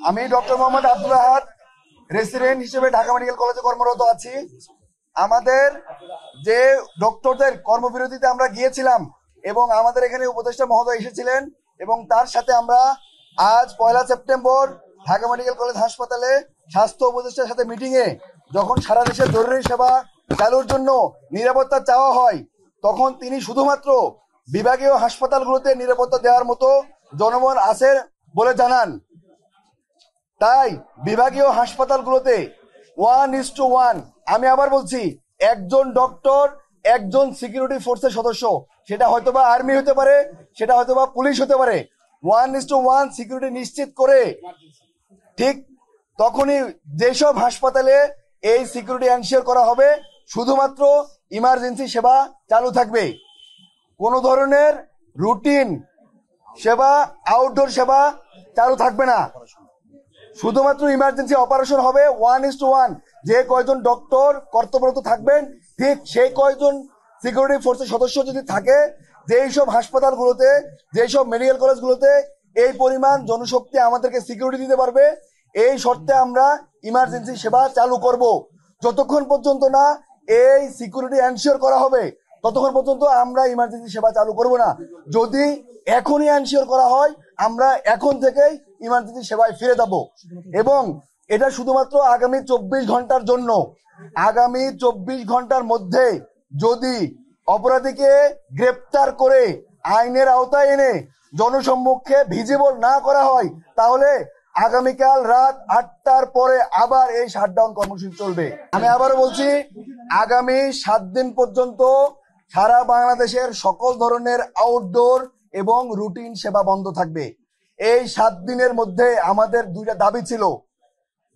আমি ডক্টর মোহাম্মদ আব্দুল আহাদ রেসিডেন্ট হিসেবে ঢাকা মেডিকেল কলেজে কর্মরত আছি। আমাদের যে ডক্টরদের কর্মবিরতিতে আমরা গিয়েছিলাম এবং আমাদের এখানে উপদেষ্টা মহোদয় এসেছিলেন এবং তার সাথে আমরা আজ 1 সেপ্টেম্বর ঢাকা মেডিকেল কলেজ হাসপাতালে স্বাস্থ্য উপদেষ্টার সাথে মিটিংয়ে যখন সারা দেশে জরুরি সেবা চালুর জন্য নিরাপত্তা চাওয়া হয়, তখন তিনি শুধুমাত্র বিভাগীয় হাসপাতালগুলোতে নিরাপত্তা দেওয়ার মতো জনবল আছে বলে জানান। তাই বিভাগীয় হাসপাতালগুলোতে 1:1, আমি আবার বলছি, একজন ডক্টর, একজন সিকিউরিটি ফোর্সের সদস্য, সেটা হয়তোবা আর্মি হতে পারে, সেটা হয়তোবা পুলিশ হতে পারে, 1:1 সিকিউরিটি নিশ্চিত করে ঠিক তখনই যেসব হাসপাতালে এই সিকিউরিটি এনশিওর করা হবে শুধুমাত্র ইমার্জেন্সি সেবা চালু থাকবে। কোনো ধরনের রুটিন সেবা, আউটডোর সেবা চালু থাকবে না। শুধুমাত্র ইমার্জেন্সি অপারেশন হবে 1:1। যে কয়জন ডক্টর কর্তব্যরত থাকবেন ঠিক সেই কয়জন সিকিউরিটি ফোর্সের সদস্য যদি থাকে, যেই সব হাসপাতালগুলোতে, যেই সব মেডিকেল কলেজগুলোতে এই পরিমাণ জনশক্তি আমাদেরকে সিকিউরিটি দিতে পারবে, এই শর্তে আমরা ইমার্জেন্সি সেবা চালু করব। যতক্ষণ পর্যন্ত না এই সিকিউরিটি এনশিওর করা হবে ততক্ষণ পর্যন্ত আমরা ইমার্জেন্সি সেবা চালু করব না। যদি এখনই এনশিওর করা হয়, আমরা এখন থেকেই ইমার্জেন্সি সেবায় ফিরে যাব। এবং এটা শুধুমাত্র আগামী 24 ঘন্টার জন্য। আগামী 24 ঘন্টার মধ্যে যদি অপরাধীকে গ্রেপ্তার করে আইনের আওতায় এনে জনসম্মুখে ভিজিবল না করা হয়, তাহলে আগামীকাল রাত 8টার পরে আবার এই শাটডাউন কর্মসূচি চলবে। আমি আবারও বলছি, আগামী 7 দিন পর্যন্ত সারা বাংলাদেশের সকল ধরনের আউটডোর এবং রুটিন সেবা বন্ধ থাকবে। এই 7 দিনের মধ্যে আমাদের 2টা দাবি ছিল।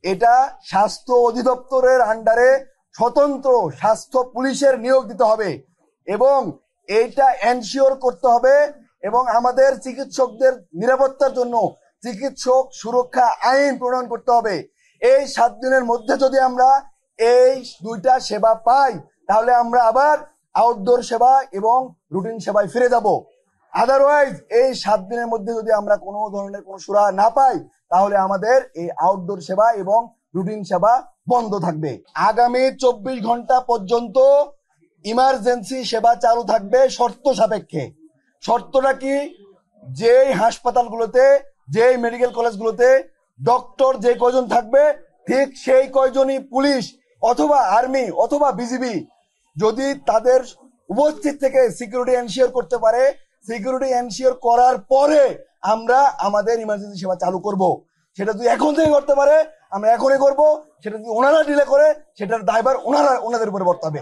এটা স্বাস্থ্য অধিদপ্তরের আন্ডারে স্বতন্ত্র স্বাস্থ্য পুলিশের নিয়োগ দিতে হবে এবং এইটা এনশিওর করতে হবে এবং আমাদের চিকিৎসকদের নিরাপত্তার জন্য চিকিৎসক সুরক্ষা আইন প্রণয়ন করতে হবে। এই 7 দিনের মধ্যে যদি আমরা এই 2টা সেবা পাই, তাহলে আমরা আবার আউটডোর সেবা এবং রুটিন সেবায় ফিরে যাব। আদারওয়াইজ এই 7 দিনের মধ্যে যদি আমরা কোনো ধরনের কোনো সুরাহা না পাই, তাহলে আমাদের এই আউটডোর সেবা এবং রুটিন সেবা বন্ধ থাকবে। আগামী 24 ঘন্টা পর্যন্ত ইমার্জেন্সি সেবা চালু থাকবে শর্ত সাপেক্ষে। শর্তটা কি? যেই হাসপাতালগুলোতে, যেই মেডিকেল কলেজগুলোতে ডক্টর যে কয়জন থাকবে ঠিক সেই কয়জনই পুলিশ অথবা আর্মি অথবা বিজিবি যদি তাদের উপস্থিত থেকে সিকিউরিটি এনশিওর করতে পারে, সিকিউরিটি এনশিওর করার পরে আমরা আমাদের ইমার্জেন্সি সেবা চালু করব। সেটা যদি এখন থেকে করতে পারে আমরা এখনই করব। সেটা যদি ওনারা ডিলে করে, সেটার দায়ভার ওনাদের উপরে বর্তাবে।